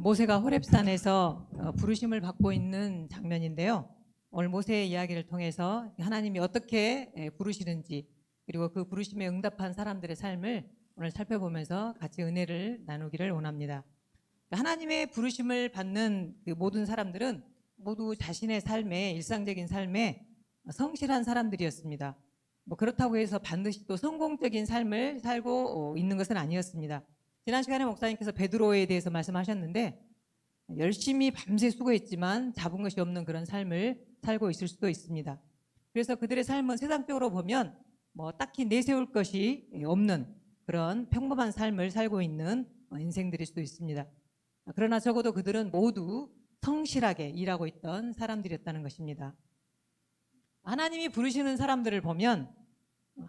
모세가 호렙산에서 부르심을 받고 있는 장면인데요. 오늘 모세의 이야기를 통해서 하나님이 어떻게 부르시는지, 그리고 그 부르심에 응답한 사람들의 삶을 오늘 살펴보면서 같이 은혜를 나누기를 원합니다. 하나님의 부르심을 받는 그 모든 사람들은 모두 자신의 삶에, 일상적인 삶에 성실한 사람들이었습니다. 그렇다고 해서 반드시 또 성공적인 삶을 살고 있는 것은 아니었습니다. 지난 시간에 목사님께서 베드로에 대해서 말씀하셨는데, 열심히 밤새 수고했지만 잡은 것이 없는 그런 삶을 살고 있을 수도 있습니다. 그래서 그들의 삶은 세상적으로 보면 딱히 내세울 것이 없는 그런 평범한 삶을 살고 있는 인생들일 수도 있습니다. 그러나 적어도 그들은 모두 성실하게 일하고 있던 사람들이었다는 것입니다. 하나님이 부르시는 사람들을 보면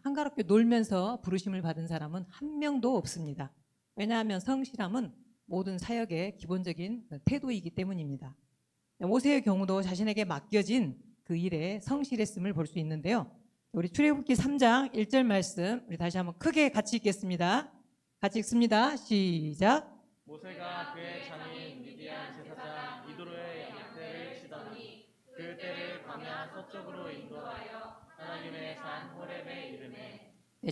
한가롭게 놀면서 부르심을 받은 사람은 한 명도 없습니다. 왜냐하면 성실함은 모든 사역의 기본적인 태도이기 때문입니다. 모세의 경우도 자신에게 맡겨진 그 일에 성실했음을 볼 수 있는데요. 우리 출애굽기 3장 1절 말씀 우리 다시 한번 크게 같이 읽겠습니다. 같이 읽습니다. 시작. 모세가 그의 장인 미디안 제사장 이도로의 양떼를 치더니 그 떼를 광야 서쪽으로 인도하여 하나님의 산 호렙에 이르매.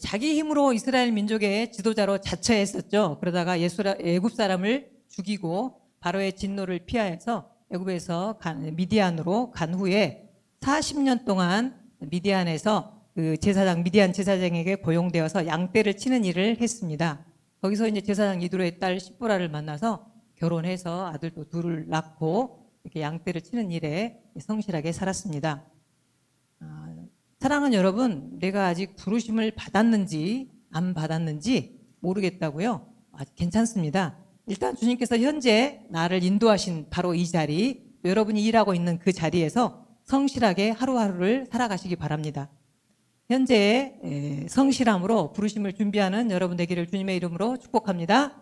자기 힘으로 이스라엘 민족의 지도자로 자처했었죠. 그러다가 애굽 사람을 죽이고 바로의 진노를 피하여서 애굽에서 미디안으로 간 후에 40년 동안 미디안에서 그 미디안 제사장에게 고용되어서 양떼를 치는 일을 했습니다. 거기서 이제 제사장 이도로의 딸 시보라를 만나서 결혼해서 아들도 둘을 낳고 이렇게 양떼를 치는 일에 성실하게 살았습니다. 사랑하는 여러분, 내가 아직 부르심을 받았는지 안 받았는지 모르겠다고요? 아직 괜찮습니다. 일단 주님께서 현재 나를 인도하신 바로 이 자리, 여러분이 일하고 있는 그 자리에서 성실하게 하루하루를 살아가시기 바랍니다. 현재 성실함으로 부르심을 준비하는 여러분 되기를 주님의 이름으로 축복합니다.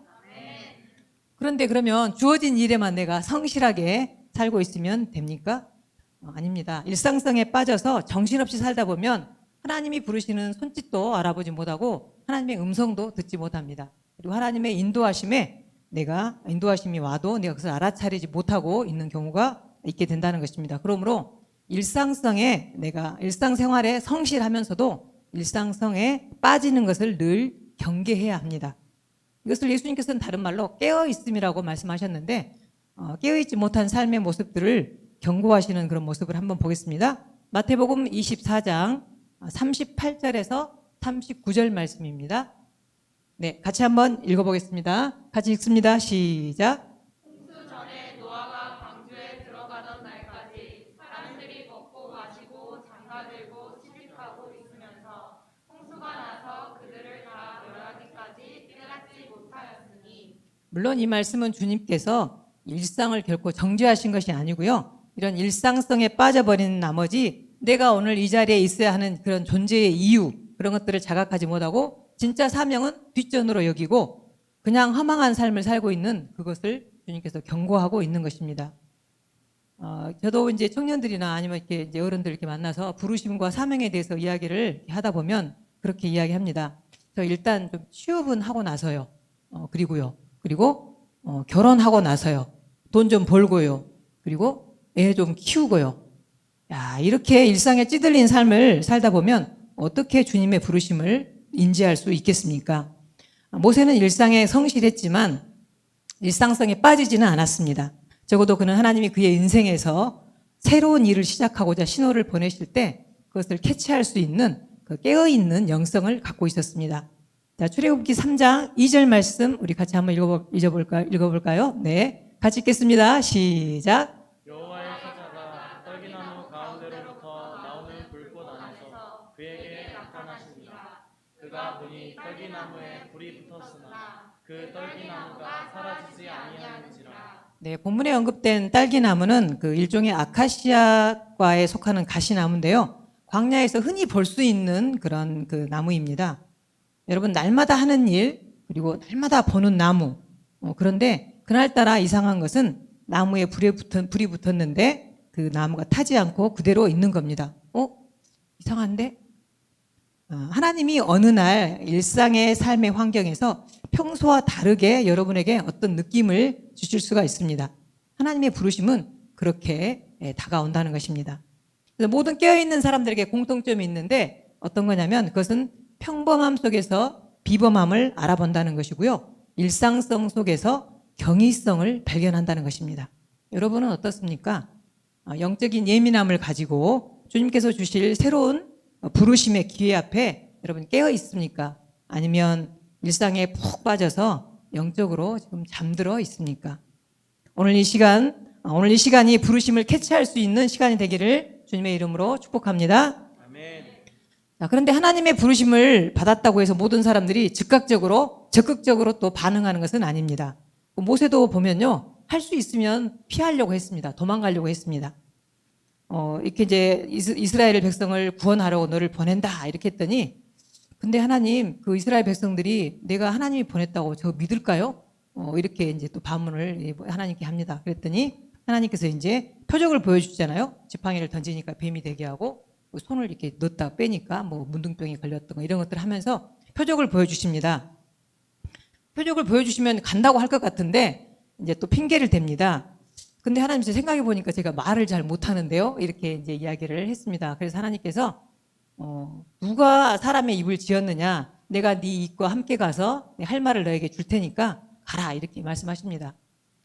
그런데 그러면 주어진 일에만 내가 성실하게 살고 있으면 됩니까? 아닙니다. 일상성에 빠져서 정신없이 살다 보면 하나님이 부르시는 손짓도 알아보지 못하고 하나님의 음성도 듣지 못합니다. 그리고 하나님의 인도하심이 와도 내가 그것을 알아차리지 못하고 있는 경우가 있게 된다는 것입니다. 그러므로 내가 일상생활에 성실하면서도 일상성에 빠지는 것을 늘 경계해야 합니다. 이것을 예수님께서는 다른 말로 깨어있음이라고 말씀하셨는데, 깨어있지 못한 삶의 모습들을 경고하시는 그런 모습을 한번 보겠습니다. 마태복음 24장 38절에서 39절 말씀입니다. 네, 같이 한번 읽어보겠습니다. 같이 읽습니다. 시작. 홍수 전에 노아가 방주에 들어가던 날까지 사람들이 먹고 마시고 장가들고 시집가고 있으면서 홍수가 나서 그들을 다 멸하기까지 깨닫지 못하였으니. 물론 이 말씀은 주님께서 일상을 결코 정죄하신 것이 아니고요. 이런 일상성에 빠져버리는 나머지 내가 오늘 이 자리에 있어야 하는 그런 존재의 이유, 그런 것들을 자각하지 못하고 진짜 사명은 뒷전으로 여기고 그냥 허망한 삶을 살고 있는 그것을 주님께서 경고하고 있는 것입니다. 저도 이제 청년들이나 아니면 이렇게 이제 어른들 이렇게 만나서 부르심과 사명에 대해서 이야기를 하다 보면 그렇게 이야기합니다. 저 일단 좀 취업은 하고 나서요. 그리고 결혼하고 나서요. 돈 좀 벌고요. 그리고 애 좀 키우고요. 이렇게 일상에 찌들린 삶을 살다 보면 어떻게 주님의 부르심을 인지할 수 있겠습니까? 모세는 일상에 성실했지만 일상성에 빠지지는 않았습니다. 적어도 그는 하나님이 그의 인생에서 새로운 일을 시작하고자 신호를 보내실 때 그것을 캐치할 수 있는 그 깨어있는 영성을 갖고 있었습니다. 자, 출애굽기 3장 2절 말씀 우리 같이 한번 읽어볼까요? 네, 같이 읽겠습니다. 시작. 여호와의 사자가 떨기나무 가운데로부터 나오는 불꽃 안에서 그에게 나타나시니라. 그가 보니 떨기나무에 불이 붙었으나 그 떨기나무가 사라지지 아니하는지라. 네, 본문에 언급된 딸기나무는 그 일종의 아카시아과에 속하는 가시나무인데요. 광야에서 흔히 볼 수 있는 그런 그 나무입니다. 여러분, 날마다 하는 일, 그리고 날마다 보는 나무. 그런데 그날따라 이상한 것은 나무에 불이 붙었는데 그 나무가 타지 않고 그대로 있는 겁니다. 이상한데? 하나님이 어느 날 일상의 삶의 환경에서 평소와 다르게 여러분에게 어떤 느낌을 주실 수가 있습니다. 하나님의 부르심은 그렇게 다가온다는 것입니다. 그래서 모든 깨어있는 사람들에게 공통점이 있는데 어떤 거냐면 그것은 평범함 속에서 비범함을 알아본다는 것이고요. 일상성 속에서 경이성을 발견한다는 것입니다. 여러분은 어떻습니까? 영적인 예민함을 가지고 주님께서 주실 새로운 부르심의 기회 앞에 여러분 깨어 있습니까? 아니면 일상에 푹 빠져서 영적으로 지금 잠들어 있습니까? 오늘 이 시간이 부르심을 캐치할 수 있는 시간이 되기를 주님의 이름으로 축복합니다. 아멘. 자, 그런데 하나님의 부르심을 받았다고 해서 모든 사람들이 즉각적으로 적극적으로 또 반응하는 것은 아닙니다. 모세도 보면요, 할 수 있으면 피하려고 했습니다. 도망가려고 했습니다. 이렇게 이제 이스라엘 백성을 구원하려고 너를 보낸다 이렇게 했더니, 근데 하나님 그 이스라엘 백성들이 내가 하나님이 보냈다고 저 믿을까요? 이렇게 이제 또 반문을 하나님께 합니다. 그랬더니 하나님께서 이제 표적을 보여주잖아요. 지팡이를 던지니까 뱀이 되게 하고 손을 이렇게 넣었다 빼니까 뭐 문둥병이 걸렸던 거 이런 것들 하면서 표적을 보여주십니다. 표적을 보여주시면 간다고 할 것 같은데 이제 또 핑계를 댑니다. 근데 하나님 제 생각해 보니까 제가 말을 잘 못하는데요. 이렇게 이제 이야기를 했습니다. 그래서 하나님께서 누가 사람의 입을 지었느냐? 내가 네 입과 함께 가서 할 말을 너에게 줄 테니까 가라 이렇게 말씀하십니다.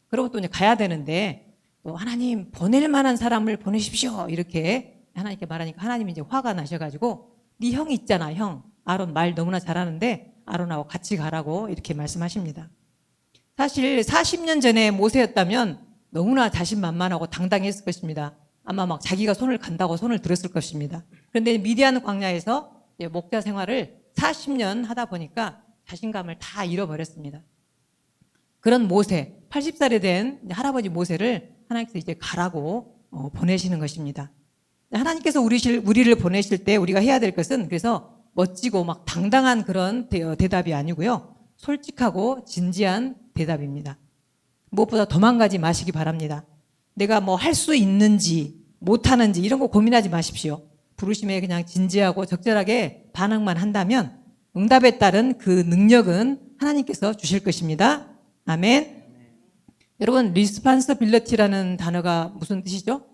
그러고 또 이제 가야 되는데 또 하나님 보낼 만한 사람을 보내십시오 이렇게 하나님께 말하니까 하나님이 이제 화가 나셔가지고 네 형이 있잖아 형 아론 말 너무나 잘하는데 아론하고 같이 가라고 이렇게 말씀하십니다. 사실 40년 전에 모세였다면 너무나 자신만만하고 당당했을 것입니다. 아마 막 자기가 손을 간다고 손을 들었을 것입니다. 그런데 미디안 광야에서 목자 생활을 40년 하다 보니까 자신감을 다 잃어버렸습니다. 그런 모세, 80살이 된 할아버지 모세를 하나님께서 이제 가라고 보내시는 것입니다. 하나님께서 우리를 보내실 때 우리가 해야 될 것은 그래서 멋지고 막 당당한 그런 대답이 아니고요. 솔직하고 진지한 대답입니다. 무엇보다 도망가지 마시기 바랍니다. 내가 뭐 할 수 있는지 못하는지 이런 거 고민하지 마십시오. 부르심에 그냥 진지하고 적절하게 반응만 한다면 응답에 따른 그 능력은 하나님께서 주실 것입니다. 아멘. 여러분 responsibility라는 단어가 무슨 뜻이죠?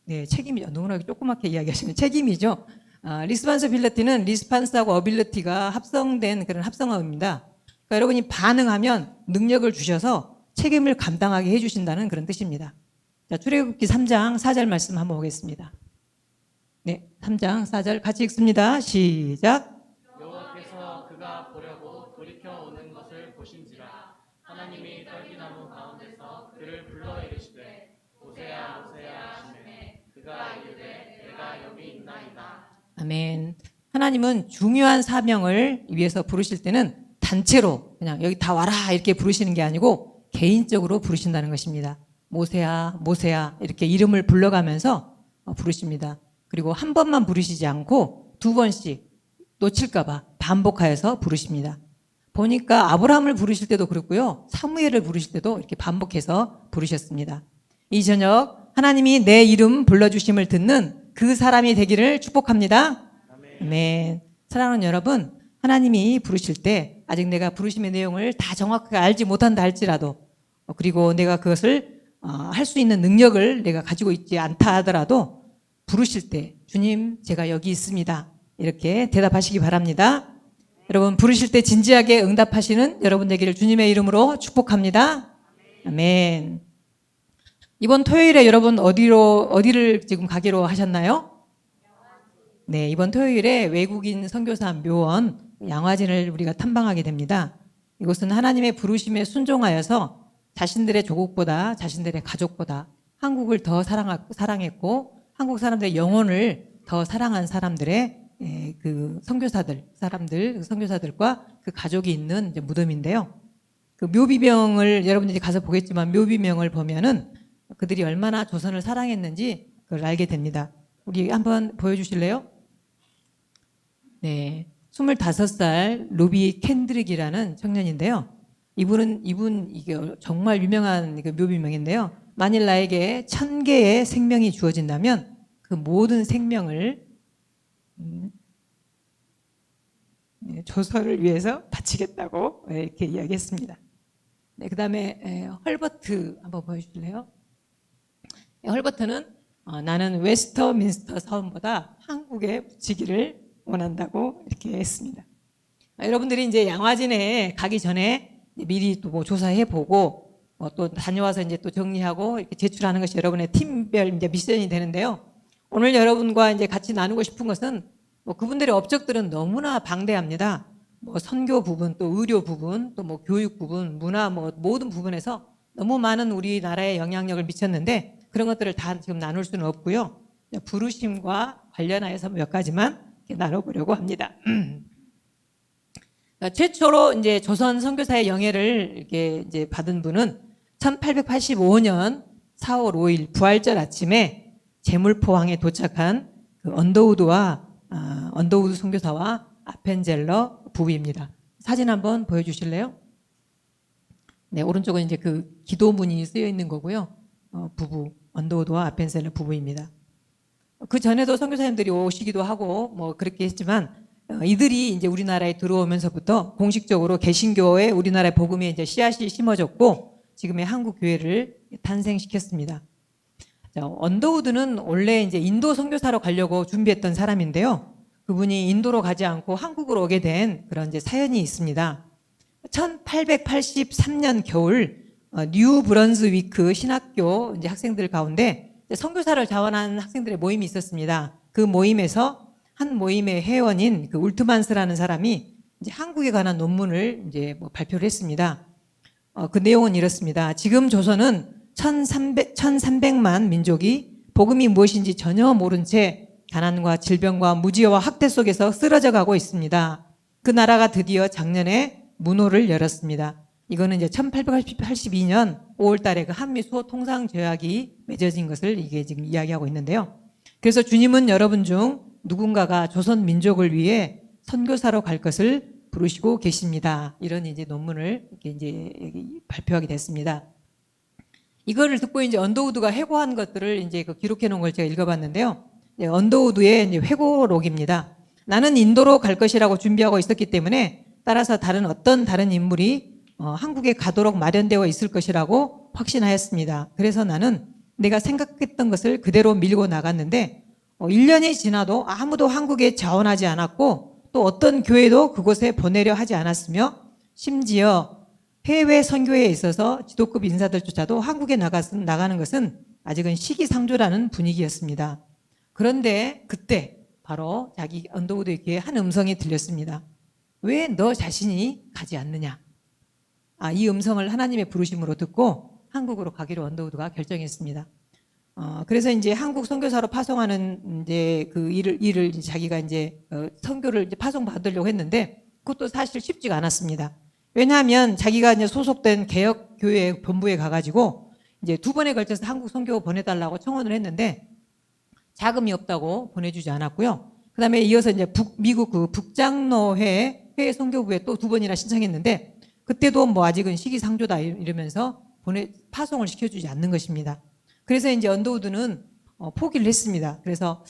네, 책임이죠. 너무나 조그맣게 이야기하시는 책임이죠. responsibility는 response하고 ability가 합성된 그런 합성어입니다. 그러니까 여러분이 반응하면 능력을 주셔서 책임을 감당하게 해주신다는 그런 뜻입니다. 자, 출애굽기 3장 4절 말씀 한번 보겠습니다. 네, 3장 4절 같이 읽습니다. 시작. 여호와께서 그가 보려고 돌이켜 오는 것을 보신지라 하나님이 떨기나무 가운데서 그를 불러 이르시되 모세야 모세야 하시매 그가 이르되 내가 여기 있나이다. 아멘. 하나님은 중요한 사명을 위해서 부르실 때는 단체로 그냥 여기 다 와라 이렇게 부르시는 게 아니고 개인적으로 부르신다는 것입니다. 모세야 모세야 이렇게 이름을 불러가면서 부르십니다. 그리고 한 번만 부르시지 않고 두 번씩 놓칠까 봐 반복하여서 부르십니다. 보니까 아브라함을 부르실 때도 그렇고요. 사무엘을 부르실 때도 이렇게 반복해서 부르셨습니다. 이 저녁 하나님이 내 이름 불러주심을 듣는 그 사람이 되기를 축복합니다. 아멘. 사랑하는 여러분, 하나님이 부르실 때 아직 내가 부르심의 내용을 다 정확하게 알지 못한다 할지라도 그리고 내가 그것을 할 수 있는 능력을 내가 가지고 있지 않다 하더라도 부르실 때 주님 제가 여기 있습니다 이렇게 대답하시기 바랍니다. 여러분 부르실 때 진지하게 응답하시는 여러분 되기를 주님의 이름으로 축복합니다. 아멘. 이번 토요일에 여러분 어디를 지금 가기로 하셨나요? 네, 이번 토요일에 외국인 선교사 묘원 양화진을 우리가 탐방하게 됩니다. 이곳은 하나님의 부르심에 순종하여서 자신들의 조국보다 자신들의 가족보다 한국을 더 사랑했고 한국 사람들의 영혼을 더 사랑한 사람들의 그 선교사들과 그 가족이 있는 이제 무덤인데요. 그 묘비명을 여러분들이 가서 보겠지만 묘비명을 보면은 그들이 얼마나 조선을 사랑했는지 그걸 알게 됩니다. 우리 한번 보여주실래요? 네, 25살 루비 캔드릭이라는 청년인데요. 이분 이게 정말 유명한 그 묘비명인데요. 만일 나에게 1000개의 생명이 주어진다면 그 모든 생명을 조서를 위해서 바치겠다고 이렇게 이야기했습니다. 네, 그다음에 헐버트 한번 보여주실래요? 헐버트는 나는 웨스터민스터 사원보다 한국에 묻히기를 원한다고 이렇게 했습니다. 여러분들이 이제 양화진에 가기 전에 미리 또 뭐 조사해 보고 또 다녀와서 이제 또 정리하고 이렇게 제출하는 것이 여러분의 팀별 이제 미션이 되는데요. 오늘 여러분과 이제 같이 나누고 싶은 것은 뭐 그분들의 업적들은 너무나 방대합니다. 뭐 선교 부분, 또 의료 부분, 또 뭐 교육 부분, 문화 뭐 모든 부분에서 너무 많은 우리나라에 영향력을 미쳤는데 그런 것들을 다 지금 나눌 수는 없고요. 부르심과 관련하여서 몇 가지만 나눠보려고 합니다. 최초로 이제 조선 선교사의 영예를 이렇게 이제 받은 분은 1885년 4월 5일 부활절 아침에 제물포항에 도착한 그 언더우드 선교사와 아펜젤러 부부입니다. 사진 한번 보여주실래요? 네, 오른쪽은 이제 그 기도문이 쓰여 있는 거고요. 부부 언더우드와 아펜젤러 부부입니다. 그 전에도 선교사님들이 오시기도 하고 뭐 그렇게 했지만 이들이 이제 우리나라에 들어오면서부터 공식적으로 개신교의 우리나라의 복음이 이제 씨앗이 심어졌고 지금의 한국 교회를 탄생시켰습니다. 자, 언더우드는 원래 이제 인도 선교사로 가려고 준비했던 사람인데요. 그분이 인도로 가지 않고 한국으로 오게 된 그런 이제 사연이 있습니다. 1883년 겨울 뉴 브런스위크 신학교 이제 학생들 가운데 선교사를 자원한 학생들의 모임이 있었습니다. 그 모임에서 한 모임의 회원인 그 울트만스라는 사람이 이제 한국에 관한 논문을 이제 뭐 발표를 했습니다. 그 내용은 이렇습니다. 지금 조선은 1300만 민족이 복음이 무엇인지 전혀 모른 채 가난과 질병과 무지와 학대 속에서 쓰러져 가고 있습니다. 그 나라가 드디어 작년에 문호를 열었습니다. 이거는 이제 1882년 5월 달에 그 한미 수호 통상 조약이 맺어진 것을 이게 지금 이야기하고 있는데요. 그래서 주님은 여러분 중 누군가가 조선 민족을 위해 선교사로 갈 것을 부르시고 계십니다. 이런 이제 논문을 이렇게 이제 발표하게 됐습니다. 이거를 듣고 이제 언더우드가 회고한 것들을 이제 그 기록해 놓은 걸 제가 읽어봤는데요. 언더우드의 이제 회고록입니다. 나는 인도로 갈 것이라고 준비하고 있었기 때문에 따라서 다른 인물이 한국에 가도록 마련되어 있을 것이라고 확신하였습니다. 그래서 나는 내가 생각했던 것을 그대로 밀고 나갔는데 1년이 지나도 아무도 한국에 자원하지 않았고 또 어떤 교회도 그곳에 보내려 하지 않았으며 심지어 해외 선교에 있어서 지도급 인사들조차도 한국에 나가는 것은 아직은 시기상조라는 분위기였습니다. 그런데 그때 바로 자기 언더우드에게 한 음성이 들렸습니다. 왜 너 자신이 가지 않느냐? 이 음성을 하나님의 부르심으로 듣고 한국으로 가기로 언더우드가 결정했습니다. 그래서 이제 한국 선교사로 파송하는 이제 그 일을 자기가 이제 선교를 이제 파송받으려고 했는데 그것도 사실 쉽지가 않았습니다. 왜냐하면 자기가 이제 소속된 개혁교회 본부에 가가지고 이제 2번에 걸쳐서 한국 선교 보내달라고 청원을 했는데 자금이 없다고 보내주지 않았고요. 그다음에 이어서 이제 미국 그 북장로회 회의 선교부에 또 2번이나 신청했는데 그때도 뭐 아직은 시기상조다 이러면서 파송을 시켜주지 않는 것입니다. 그래서 이제 언더우드는 포기를 했습니다. 그래서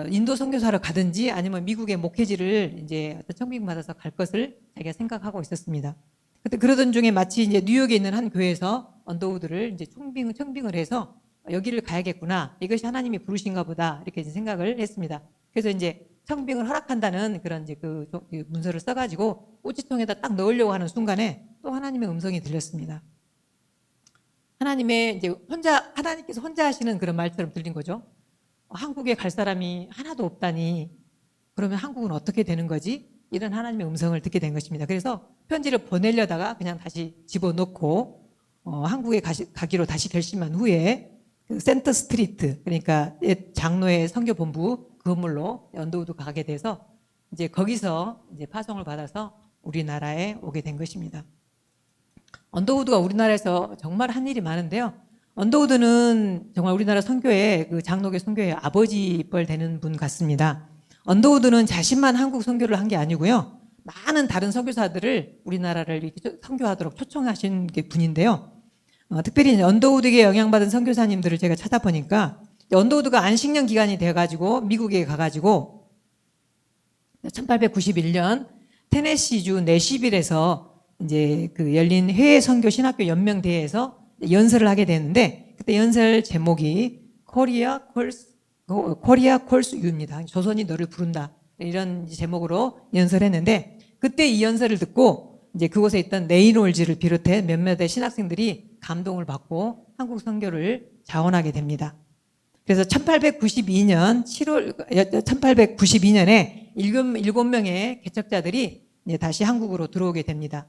인도 선교사로 가든지 아니면 미국의 목회지를 이제 어떤 청빙 받아서 갈 것을 자기가 생각하고 있었습니다. 그때 그러던 중에 마치 이제 뉴욕에 있는 한 교회에서 언더우드를 이제 청빙을 해서 여기를 가야겠구나. 이것이 하나님이 부르신가 보다. 이렇게 이제 생각을 했습니다. 그래서 이제 청빙을 허락한다는 그런 이제 그 문서를 써가지고 우체통에다 딱 넣으려고 하는 순간에 또 하나님의 음성이 들렸습니다. 하나님께서 혼자 하시는 그런 말처럼 들린 거죠. 한국에 갈 사람이 하나도 없다니 그러면 한국은 어떻게 되는 거지? 이런 하나님의 음성을 듣게 된 것입니다. 그래서 편지를 보내려다가 그냥 다시 집어넣고 한국에 가기로 다시 결심한 후에 그 센터 스트리트 그러니까 장로의 선교본부 그 건물로 언더우드 가게 돼서 이제 거기서 이제 파송을 받아서 우리나라에 오게 된 것입니다. 언더우드가 우리나라에서 정말 한 일이 많은데요. 언더우드는 정말 우리나라 선교의 그 장로교 선교의 아버지 뻘 되는 분 같습니다. 언더우드는 자신만 한국 선교를 한 게 아니고요. 많은 다른 선교사들을 우리나라를 이렇게 선교하도록 초청하신 분인데요. 특별히 언더우드에게 영향받은 선교사님들을 제가 찾아보니까 언더우드가 안식년 기간이 돼가지고 미국에 가가지고 1891년 테네시주 내시빌에서 이제 그 열린 해외 선교 신학교 연맹 대회에서 연설을 하게 되는데, 그때 연설 제목이 코리아 콜스 유입니다. 조선이 너를 부른다, 이런 제목으로 연설했는데, 그때 이 연설을 듣고 이제 그곳에 있던 레이놀즈를 비롯해 몇몇의 신학생들이 감동을 받고 한국 선교를 자원하게 됩니다. 그래서 1892년에 7명의 개척자들이 이제 다시 한국으로 들어오게 됩니다.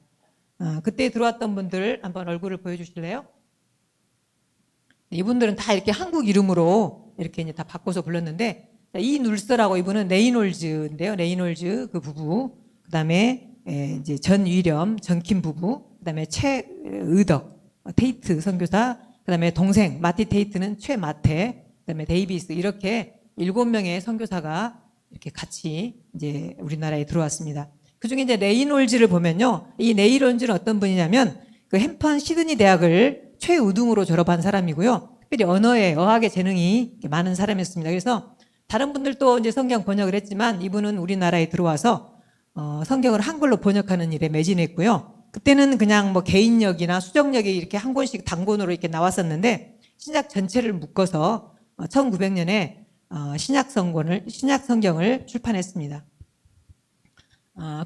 그때 들어왔던 분들 한번 얼굴을 보여주실래요? 이분들은 다 이렇게 한국 이름으로 이렇게 이제 다 바꿔서 불렀는데, 이 눌서라고 이분은 레이놀즈인데요. 레이놀즈 그 부부, 그다음에 이제 전위렴, 전킴 부부, 그다음에 최의덕 테이트 선교사, 그다음에 동생 마티 테이트는 최마태, 그다음에 데이비스, 이렇게 7명의 선교사가 이렇게 같이 이제 우리나라에 들어왔습니다. 그중에 이제 레이놀즈를 보면요, 이 레이놀즈는 어떤 분이냐면 그 햄펀 시드니 대학을 최우등으로 졸업한 사람이고요. 특별히 언어에 어학의 재능이 많은 사람이었습니다. 그래서 다른 분들도 이제 성경 번역을 했지만 이분은 우리나라에 들어와서 성경을 한글로 번역하는 일에 매진했고요. 그때는 그냥 뭐 개인력이나 수정력이 이렇게 한 권씩 단권으로 이렇게 나왔었는데, 신약 전체를 묶어서 1900년에 신약 성경을 출판했습니다.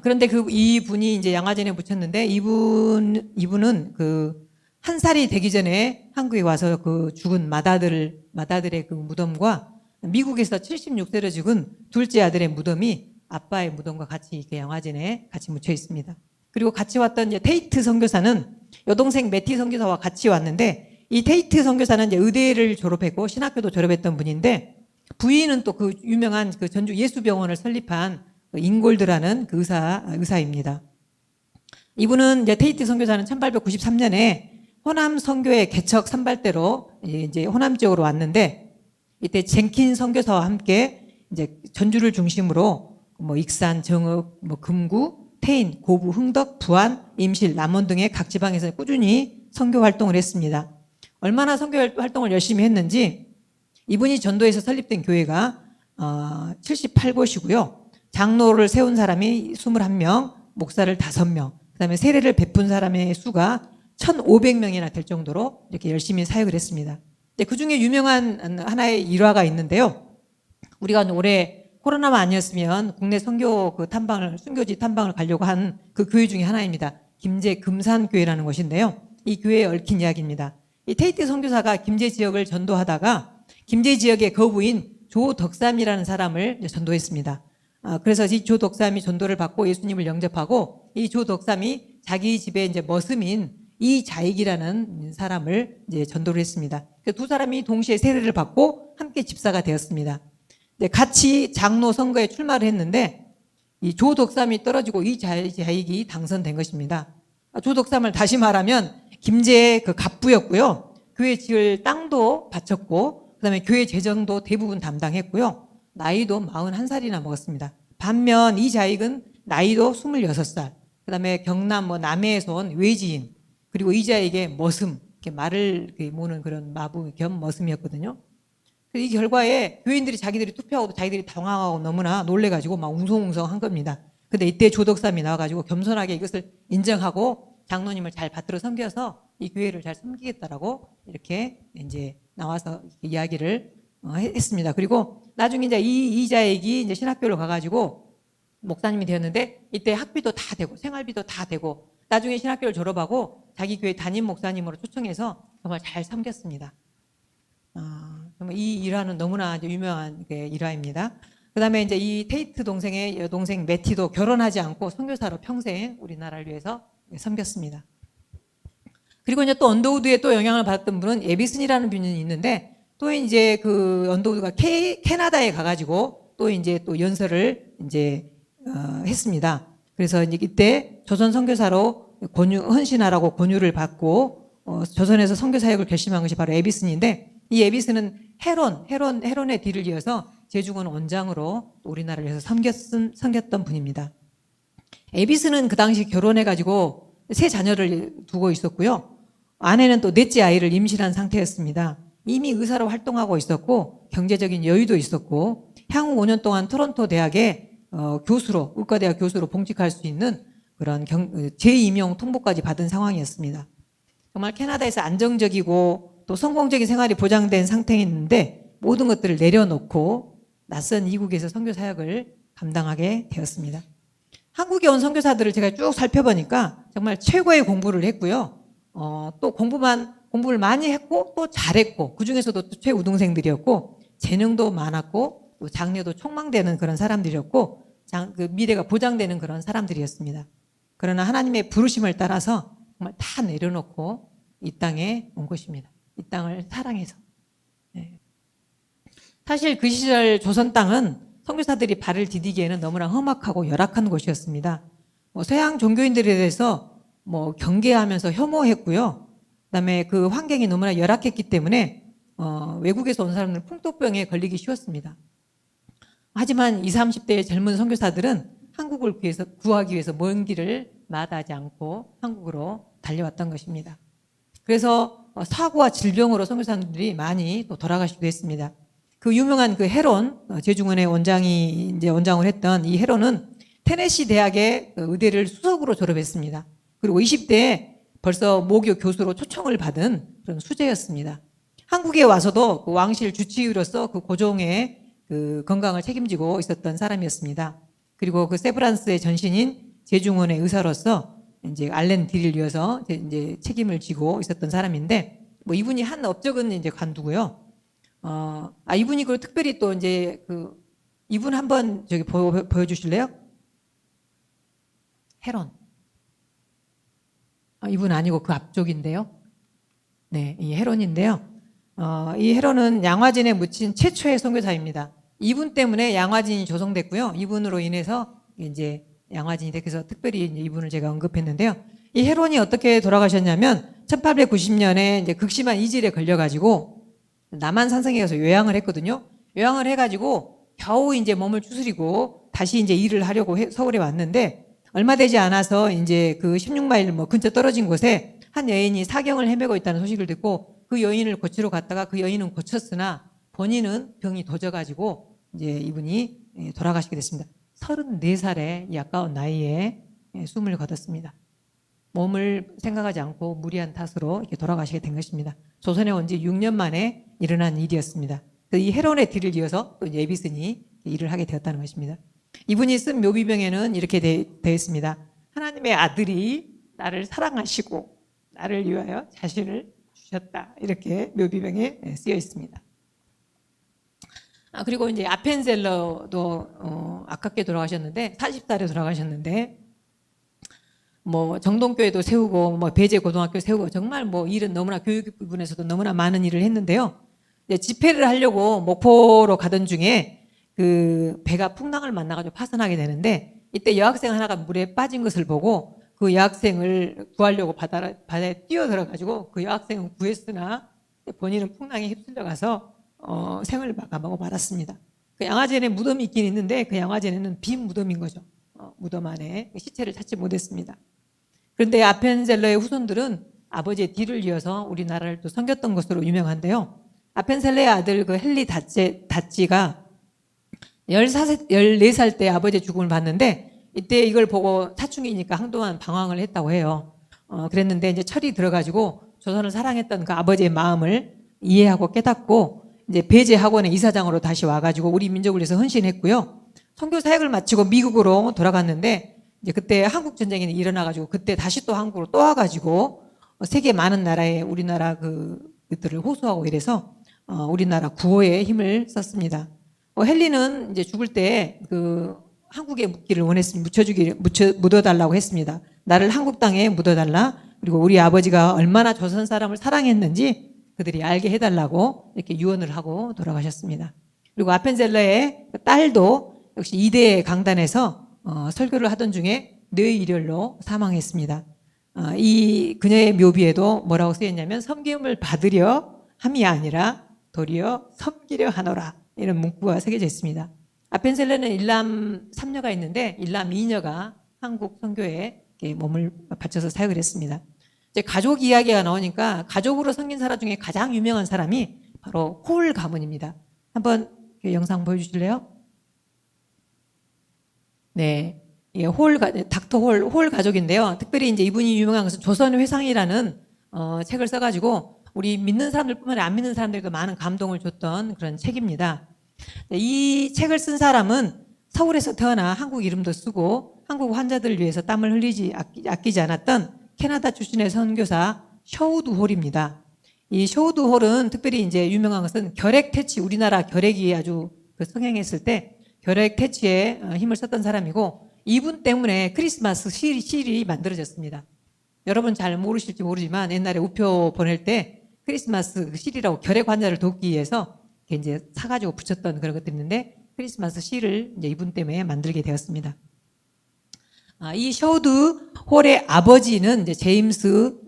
그런데 이분이 이제 양화전에 묻혔는데, 이분은 그 한 살이 되기 전에 한국에 와서 그 죽은 맏아들의 그 무덤과 미국에서 76세로 죽은 둘째 아들의 무덤이 아빠의 무덤과 같이 이렇게 양화전에 같이 묻혀 있습니다. 그리고 같이 왔던 이제 테이트 선교사는 여동생 매티 선교사와 같이 왔는데, 이 테이트 선교사는 이제 의대를 졸업했고 신학교도 졸업했던 분인데, 부인은 또 그 유명한 그 전주 예수병원을 설립한 잉골드라는 그 의사입니다. 이분은 이제 테이트 선교사는 1893년에 호남 선교의 개척 선발대로 이제 호남 지역으로 왔는데, 이때 젠킨 선교사와 함께 이제 전주를 중심으로 뭐 익산, 정읍, 뭐 금구, 태인, 고부, 흥덕, 부안, 임실, 남원 등의 각 지방에서 꾸준히 선교 활동을 했습니다. 얼마나 선교 활동을 열심히 했는지, 이분이 전도에서 설립된 교회가 78곳이고요. 장로를 세운 사람이 21명, 목사를 5명, 그다음에 세례를 베푼 사람의 수가 1,500명이나 될 정도로 이렇게 열심히 사역을 했습니다. 그 중에 유명한 하나의 일화가 있는데요. 우리가 올해 코로나만 아니었으면 국내 선교 순교지 탐방을 가려고 한 그 교회 중에 하나입니다. 김제 금산교회라는 곳인데요. 이 교회에 얽힌 이야기입니다. 이 테이트 선교사가 김제 지역을 전도하다가 김제 지역의 거부인 조덕삼이라는 사람을 전도했습니다. 그래서 이 조덕삼이 전도를 받고 예수님을 영접하고, 이 조덕삼이 자기 집에 이제 머슴인 이자익이라는 사람을 이제 전도를 했습니다. 두 사람이 동시에 세례를 받고 함께 집사가 되었습니다. 같이 장로 선거에 출마를 했는데, 이 조덕삼이 떨어지고 이자익이 당선된 것입니다. 조덕삼을 다시 말하면 김제의 그 갑부였고요. 교회 지을 땅도 바쳤고, 그다음에 교회 재정도 대부분 담당했고요. 나이도 41살이나 먹었습니다. 반면 이자익은 나이도 26살. 그다음에 경남 남해에서 온 외지인, 그리고 이자익의 머슴, 이렇게 말을 모는 그런 마부 겸 머슴이었거든요. 이 결과에 교인들이 자기들이 투표하고 자기들이 당황하고 너무나 놀래가지고 막 웅성웅성한 겁니다. 근데 이때 조덕삼이 나와가지고 겸손하게 이것을 인정하고 장로님을 잘 받들어 섬겨서 이 교회를 잘 섬기겠다라고 이렇게 이제 나와서 이야기를 했습니다. 그리고 나중에 이제 이자익이 이제 신학교를 가가지고 목사님이 되었는데, 이때 학비도 다 되고 생활비도 다 되고, 나중에 신학교를 졸업하고 자기 교회 담임 목사님으로 초청해서 정말 잘 섬겼습니다. 정말 이 일화는 너무나 유명한 일화입니다. 그다음에 이제 이 테이트 동생의 여동생 매티도 결혼하지 않고 선교사로 평생 우리나라를 위해서 섬겼습니다. 그리고 이제 또 언더우드에 또 영향을 받았던 분은 에비슨이라는 분이 있는데, 또 이제 그 언더우드가 캐나다에 가가지고 또 이제 또 연설을 이제 했습니다. 그래서 이제 이때 조선 선교사로 헌신하라고 권유를 받고 조선에서 선교 사역을 결심한 것이 바로 에비슨인데, 이 에비슨은 헤론의 뒤를 이어서 제중원 원장으로 우리나라를 위해서 섬겼던 분입니다. 에비슨은 그 당시 결혼해가지고 3 자녀를 두고 있었고요. 아내는 또 4째 아이를 임신한 상태였습니다. 이미 의사로 활동하고 있었고 경제적인 여유도 있었고 향후 5년 동안 토론토 대학의 교수로 의과대학 교수로 봉직할 수 있는 그런 재임용 통보까지 받은 상황이었습니다. 정말 캐나다에서 안정적이고 또 성공적인 생활이 보장된 상태였는데 모든 것들을 내려놓고 낯선 이국에서 선교 사역을 감당하게 되었습니다. 한국에 온 선교사들을 제가 쭉 살펴보니까 정말 최고의 공부를 했고요. 또 공부를 많이 했고 또 잘했고 그 중에서도 또 최우등생들이었고 재능도 많았고 또 장래도 촉망되는 그런 사람들이었고 그 미래가 보장되는 그런 사람들이었습니다. 그러나 하나님의 부르심을 따라서 정말 다 내려놓고 이 땅에 온 것입니다. 이 땅을 사랑해서. 네. 사실 그 시절 조선 땅은 선교사들이 발을 디디기에는 너무나 험악하고 열악한 곳이었습니다. 서양 종교인들에 대해서 경계하면서 혐오했고요. 그다음에 그 환경이 너무나 열악했기 때문에 외국에서 온 사람들은 풍토병에 걸리기 쉬웠습니다. 하지만 20, 30대의 젊은 선교사들은 한국을 구하기 위해서 먼 길을 마다하지 않고 한국으로 달려왔던 것입니다. 그래서 사고와 질병으로 선교사들이 많이 또 돌아가시기도 했습니다. 그 유명한 그 헤론, 제중원의 원장이 이제 원장을 했던 이 헤론은 테네시 대학의 의대를 수석으로 졸업했습니다. 그리고 20대에 벌써 모교 교수로 초청을 받은 그런 수재였습니다. 한국에 와서도 그 왕실 주치의로서 그 고종의 그 건강을 책임지고 있었던 사람이었습니다. 그리고 그 세브란스의 전신인 제중원의 의사로서 이제 알렌 딜을 이어서 이제 책임을 지고 있었던 사람인데 이분이 한 업적은 이제 관두고요. 이분이 그 특별히 또 이제 이분 한번 저기 보여주실래요? 헤론. 이분 아니고 그 앞쪽인데요. 네, 이 헤론인데요. 이 헤론은 양화진에 묻힌 최초의 선교사입니다. 이분 때문에 양화진이 조성됐고요. 이분으로 인해서 이제 양화진이 돼서 특별히 이제 이분을 제가 언급했는데요. 이 헤론이 어떻게 돌아가셨냐면 1890년에 이제 극심한 이질에 걸려가지고 남한 산성에 가서 요양을 했거든요. 요양을 해가지고 겨우 이제 몸을 추스리고 다시 이제 일을 하려고 서울에 왔는데 얼마 되지 않아서 이제 그 16마일 근처 떨어진 곳에 한 여인이 사경을 헤매고 있다는 소식을 듣고 그 여인을 고치러 갔다가 그 여인은 고쳤으나 본인은 병이 도져가지고 이제 이분이 돌아가시게 됐습니다. 34살의 이 아까운 나이에 숨을 거뒀습니다. 몸을 생각하지 않고 무리한 탓으로 이렇게 돌아가시게 된 것입니다. 조선에 온 지 6년 만에 일어난 일이었습니다. 이 헤론의 뒤를 이어서 또 에비슨이 일을 하게 되었다는 것입니다. 이분이 쓴 묘비병에는 이렇게 되어 있습니다. 하나님의 아들이 나를 사랑하시고 나를 위하여 자신을 주셨다. 이렇게 묘비병에 쓰여 있습니다. 그리고 이제 아펜셀러도 아깝게 돌아가셨는데 40살에 돌아가셨는데 정동교회도 세우고 배제 고등학교 세우고 정말 일은 너무나 교육 부분에서도 너무나 많은 일을 했는데요. 이제 집회를 하려고 목포로 가던 중에 그 배가 풍랑을 만나가지고 파선하게 되는데 이때 여학생 하나가 물에 빠진 것을 보고 그 여학생을 구하려고 바다에 뛰어들어가지고 그 여학생은 구했으나 본인은 풍랑에 휩쓸려가서 생을 마감하고 말았습니다. 그 양화진에 무덤이 있긴 있는데 그 양화진에는 빈 무덤인 거죠. 무덤 안에 시체를 찾지 못했습니다. 그런데 아펜셀러의 후손들은 아버지의 뒤를 이어서 우리나라를 또 섬겼던 것으로 유명한데요. 아펜셀러의 아들 그 헨리 다찌가 14살 때 아버지의 죽음을 봤는데 이때 이걸 보고 사춘기니까 한동안 방황을 했다고 해요. 그랬는데 이제 철이 들어가지고 조선을 사랑했던 그 아버지의 마음을 이해하고 깨닫고 이제 배제 학원의 이사장으로 다시 와가지고 우리 민족을 위해서 헌신했고요. 선교 사역을 마치고 미국으로 돌아갔는데 이제 그때 한국 전쟁이 일어나가지고 그때 다시 또 한국으로 또 와가지고 세계 많은 나라에 우리나라 그들을 호소하고 이래서 우리나라 구호에 힘을 썼습니다. 헨리는 이제 죽을 때 그 한국에 묻기를 원했습니다. 묻어달라고 했습니다. 나를 한국 땅에 묻어달라. 그리고 우리 아버지가 얼마나 조선 사람을 사랑했는지 그들이 알게 해달라고 이렇게 유언을 하고 돌아가셨습니다. 그리고 아펜셀러의 딸도 역시 2대 강단에서 설교를 하던 중에 뇌일혈로 사망했습니다. 이 그녀의 묘비에도 뭐라고 쓰였냐면 섬김을 받으려 함이 아니라 도리어 섬기려 하노라 이런 문구가 새겨져 있습니다. 아펜셀러는 일남 3녀가 있는데 일남 2녀가 한국 선교에 몸을 바쳐서 사역을 했습니다. 이제 가족 이야기가 나오니까 가족으로 섬긴 사람 중에 가장 유명한 사람이 바로 홀 가문입니다. 한번 영상 보여주실래요? 네, 예, 닥터 홀 가족인데요. 특별히 이제 이분이 유명한 것은 조선회상이라는 책을 써가지고 우리 믿는 사람들뿐만 아니라 안 믿는 사람들도 많은 감동을 줬던 그런 책입니다. 네, 이 책을 쓴 사람은 서울에서 태어나 한국 이름도 쓰고 한국 환자들을 위해서 땀을 흘리지 아끼지 않았던 캐나다 출신의 선교사 셔우드 홀입니다. 이 셔우드 홀은 특별히 이제 유명한 것은 결핵 퇴치, 우리나라 결핵이 아주 성행했을 때 결핵 퇴치에 힘을 썼던 사람이고 이분 때문에 크리스마스 실이 만들어졌습니다. 여러분 잘 모르실지 모르지만 옛날에 우표 보낼 때 크리스마스 실이라고 결핵 환자를 돕기 위해서 이제 사가지고 붙였던 그런 것들이 있는데 크리스마스 실을 이제 이분 때문에 만들게 되었습니다. 이 셔우드 홀의 아버지는 이제 제임스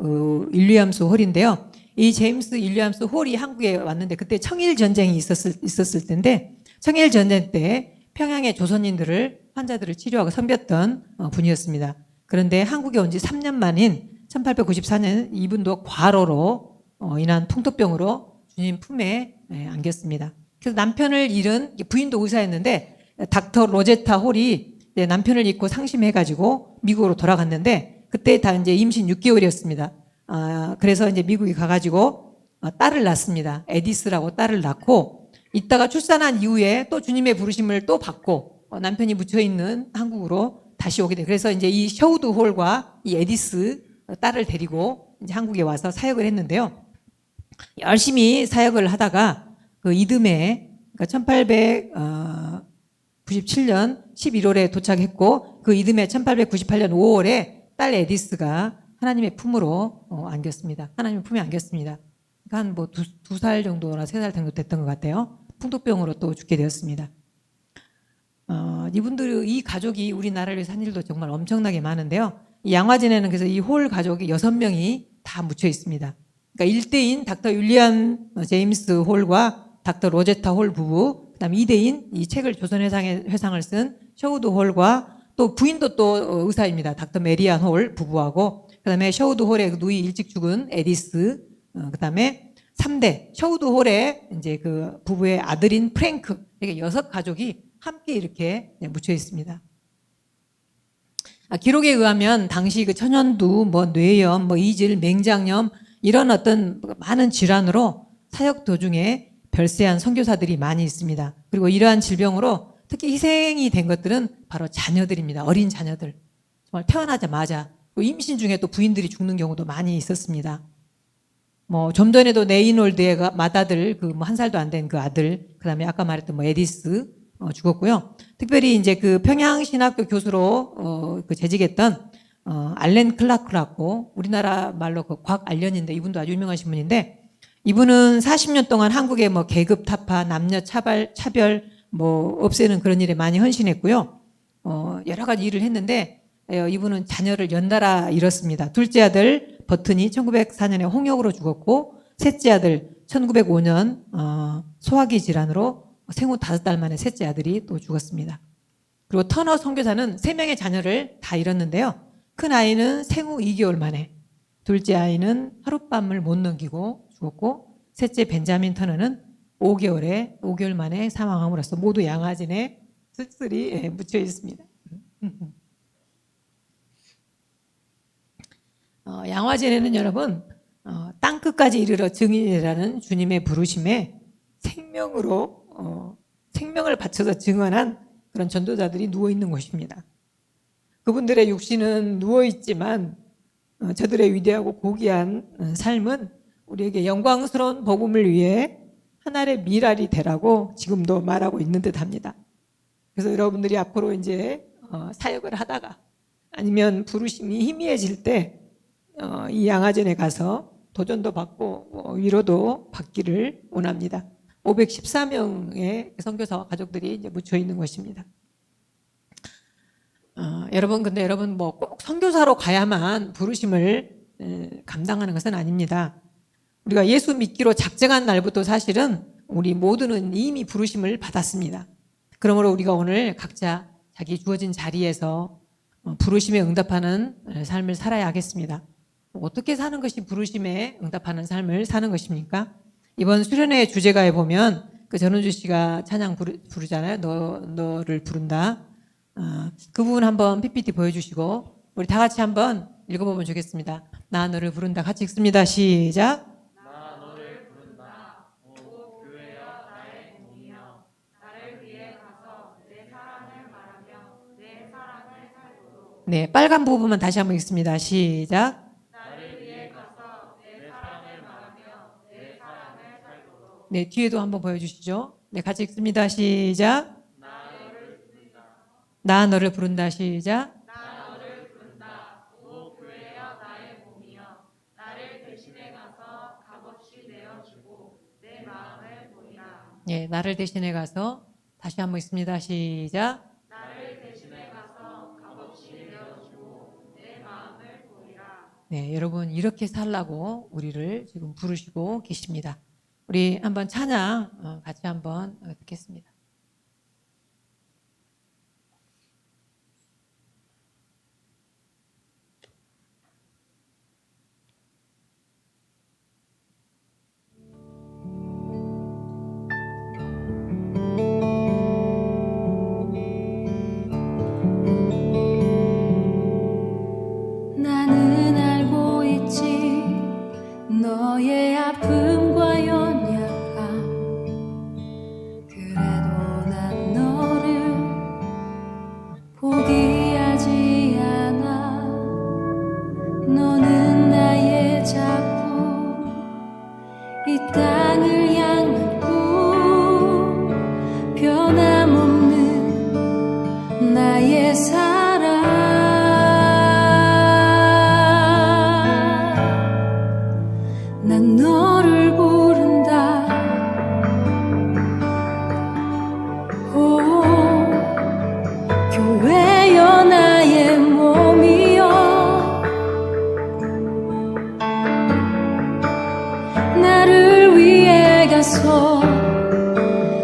윌리엄스 홀인데요. 이 제임스 윌리엄스 홀이 한국에 왔는데 그때 청일 전쟁이 있었을 텐데 청일 전쟁 때 평양의 조선인들을 환자들을 치료하고 섬겼던 분이었습니다. 그런데 한국에 온 지 3년 만인 1894년 이분도 과로로 인한 풍토병으로 주님 품에 안겼습니다. 그래서 남편을 잃은 부인도 의사였는데 닥터 로제타 홀이 남편을 잃고 상심해가지고 미국으로 돌아갔는데 그때 다 이제 임신 6개월이었습니다. 그래서 이제 미국에 가가지고 딸을 낳습니다. 에디스라고 딸을 낳고 이따가 출산한 이후에 또 주님의 부르심을 또 받고 남편이 묻혀 있는 한국으로 다시 오게 돼요. 그래서 이제 이 셔우드 홀과 이 에디스 딸을 데리고 이제 한국에 와서 사역을 했는데요. 열심히 사역을 하다가 그 이듬해 그러니까 1897년 11월에 도착했고 그 이듬해 1898년 5월에 딸 에디스가 하나님의 품으로 안겼습니다. 하나님의 품에 안겼습니다. 그러니까 한 뭐 두 살 정도나 3살 정도 됐던 것 같아요. 풍토병으로 또 죽게 되었습니다. 이분들 이 가족이 우리나라를 위해서 한 일도 정말 엄청나게 많은데요. 이 양화진에는 그래서 이 홀 가족이 6명이 다 묻혀 있습니다. 그러니까 1대인 닥터 윌리엄 제임스 홀과 닥터 로제타 홀 부부, 그다음에 2대인 이 책을 조선회상을 쓴 셔우드 홀과 또 부인도 또 의사입니다. 닥터 메리안 홀 부부하고 그다음에 셔우드 홀의 누이 일찍 죽은 에디스, 그다음에 3대 셔우드 홀의 이제 그 부부의 아들인 프랭크, 이렇게 6가족이 함께 이렇게 묻혀 있습니다. 기록에 의하면 당시 그 천연두, 뭐 뇌염, 뭐 이질, 맹장염 이런 어떤 많은 질환으로 사역 도중에 별세한 선교사들이 많이 있습니다. 그리고 이러한 질병으로 특히 희생이 된 것들은 바로 자녀들입니다. 어린 자녀들. 정말 태어나자마자 임신 중에 또 부인들이 죽는 경우도 많이 있었습니다. 뭐 좀 전에도 네이놀드의 맏아들, 그 뭐 1살도 안 된 그 아들, 그다음에 아까 말했던 뭐 에디스 죽었고요. 특별히 이제 그 평양신학교 교수로 그 재직했던 알렌 클라크라고 우리나라 말로 그 곽알련인데 이분도 아주 유명하신 분인데 이분은 40년 동안 한국의 뭐 계급 타파, 남녀 차별 뭐 없애는 그런 일에 많이 헌신했고요. 여러 가지 일을 했는데 이분은 자녀를 연달아 잃었습니다. 둘째 아들 버튼이 1904년에 홍역으로 죽었고 셋째 아들 1905년 소화기 질환으로 생후 5달 만에 셋째 아들이 또 죽었습니다. 그리고 터너 선교사는 3명의 자녀를 다 잃었는데요. 큰 아이는 생후 2개월 만에, 둘째 아이는 하룻밤을 못 넘기고 죽었고 셋째 벤자민 터너는 5개월 만에 사망함으로써 모두 양화진에 쓸쓸히 묻혀 있습니다. 양화진에는 여러분 땅 끝까지 이르러 증인이라는 주님의 부르심에 생명을 바쳐서 증언한 그런 전도자들이 누워 있는 곳입니다. 그분들의 육신은 누워 있지만 저들의 위대하고 고귀한 삶은 우리에게 영광스러운 복음을 위해 하늘의 미랄이 되라고 지금도 말하고 있는 듯합니다. 그래서 여러분들이 앞으로 이제 사역을 하다가 아니면 부르심이 희미해질 때 이 양화전에 가서 도전도 받고 위로도 받기를 원합니다. 514명의 선교사와 가족들이 이제 묻혀 있는 것입니다. 근데 여러분 뭐 꼭 선교사로 가야만 부르심을 감당하는 것은 아닙니다. 우리가 예수 믿기로 작정한 날부터 사실은 우리 모두는 이미 부르심을 받았습니다. 그러므로 우리가 오늘 각자 자기 주어진 자리에서 부르심에 응답하는 삶을 살아야 하겠습니다. 어떻게 사는 것이 부르심에 응답하는 삶을 사는 것입니까? 이번 수련회 주제가에 보면 그 전은주 씨가 찬양 부르잖아요. 너를 부른다. 그 부분 한번 PPT 보여주시고 우리 다 같이 한번 읽어보면 좋겠습니다. 나 너를 부른다. 같이 읽습니다. 시작. 나 너를 부른다. 오 교회여 나의 몸이여 나를 위해 가서 내 사랑을 말하며 내 사랑을 살도록 네, 빨간 부분만 다시 한번 읽습니다. 시작. 나를 위해 가서 내 사랑을 말하며 내 사랑을 살도록 네, 뒤에도 한번 보여주시죠. 네, 같이 읽습니다. 시작. 나 너를 부른다. 시작. 나 너를 부른다. 오 교회여 나의 몸이여 나를 대신해 가서 값없이 내어주고 내 마음을 보이라. 예, 나를 대신해 가서 다시 한번 읽습니다. 시작. 나를 대신해 가서 값없이 내어주고 내 마음을 보이라. 네, 여러분 이렇게 살라고 우리를 지금 부르시고 계십니다. 우리 한번 찬양 같이 한번 듣겠습니다. 나는 알고 있지 너의 아픔과 연약함 그래도 난 너를 포기하지 않아 너는 나의 작품 이 땅을 향한 꿈 변함없는 나의 사랑 난 너를 부른다 오 교회여 나의 몸이여 나를 위해 가서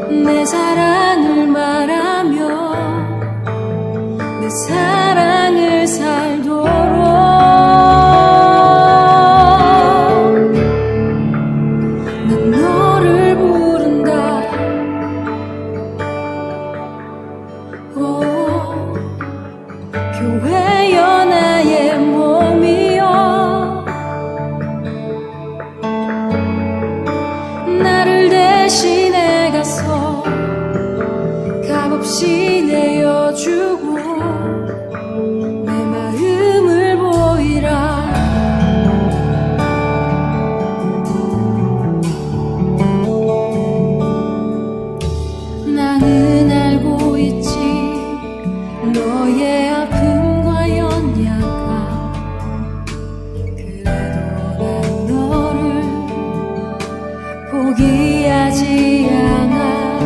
내 사랑을 말하며 내 사랑을 살도록 난 너를 부른다 오 교회여 나의 몸이여 나를 대신해 가서 값없이 내어주고 내 마음을 보이라 나는 알고 있지 너의 아픔과 연약함 그래도 난 너를 포기하지 않아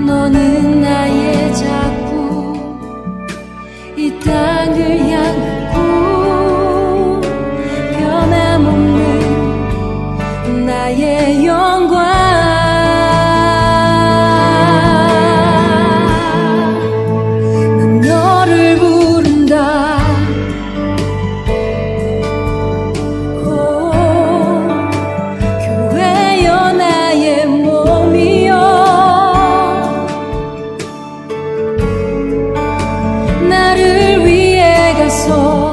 너는 나의 작품 이 땅을 향한 꿈 변함없는 나의 영광 난 너를 부른다 오 교회여 나의 몸이여 나를 위해 가서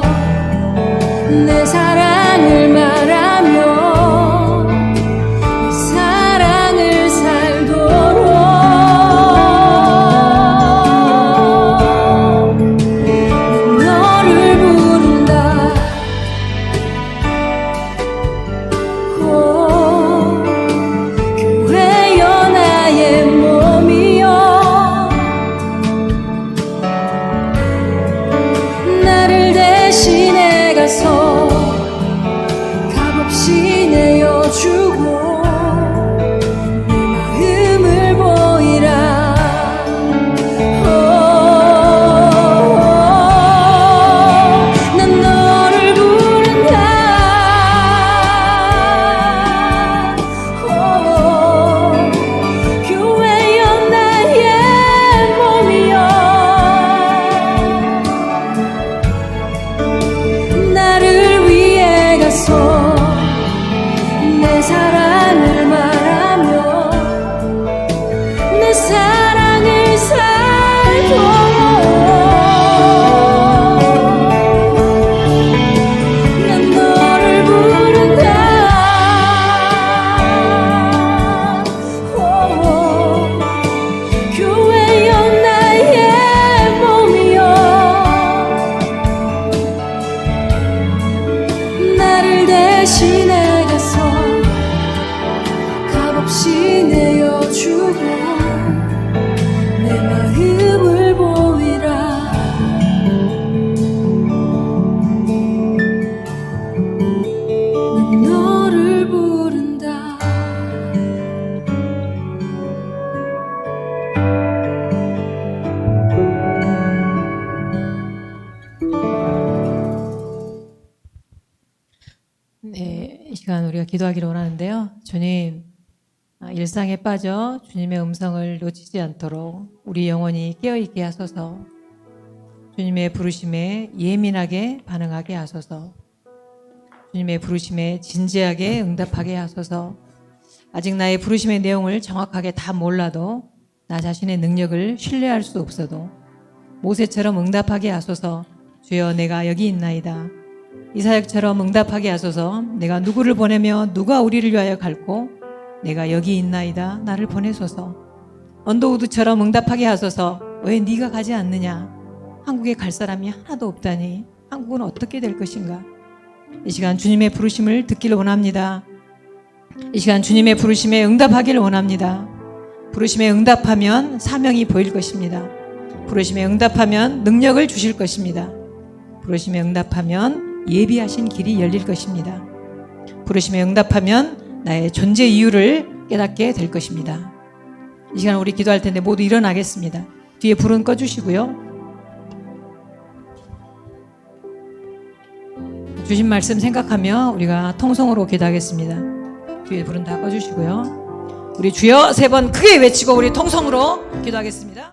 내 사랑을 말하며 내 사랑을 살도록 난 너를 부른다 오 교회여 나의 몸이여 나를 대신해 가서 우리가 기도하기를 원하는데요. 주님, 일상에 빠져 주님의 음성을 놓치지 않도록 우리 영혼이 깨어있게 하소서. 주님의 부르심에 예민하게 반응하게 하소서. 주님의 부르심에 진지하게 응답하게 하소서. 아직 나의 부르심의 내용을 정확하게 다 몰라도 나 자신의 능력을 신뢰할 수 없어도 모세처럼 응답하게 하소서. 주여, 내가 여기 있나이다. 이사역처럼 응답하게 하소서. 내가 누구를 보내며 누가 우리를 위하여 갈고 내가 여기 있나이다. 나를 보내소서. 언더우드처럼 응답하게 하소서. 왜 네가 가지 않느냐? 한국에 갈 사람이 하나도 없다니 한국은 어떻게 될 것인가? 이 시간 주님의 부르심을 듣기를 원합니다. 이 시간 주님의 부르심에 응답하기를 원합니다. 부르심에 응답하면 사명이 보일 것입니다. 부르심에 응답하면 능력을 주실 것입니다. 부르심에 응답하면 예비하신 길이 열릴 것입니다. 부르심에 응답하면 나의 존재 이유를 깨닫게 될 것입니다. 이 시간 우리 기도할 텐데 모두 일어나겠습니다. 뒤에 불은 꺼주시고요. 주신 말씀 생각하며 우리가 통성으로 기도하겠습니다. 뒤에 불은 다 꺼주시고요. 우리 주여 3번 크게 외치고 우리 통성으로 기도하겠습니다.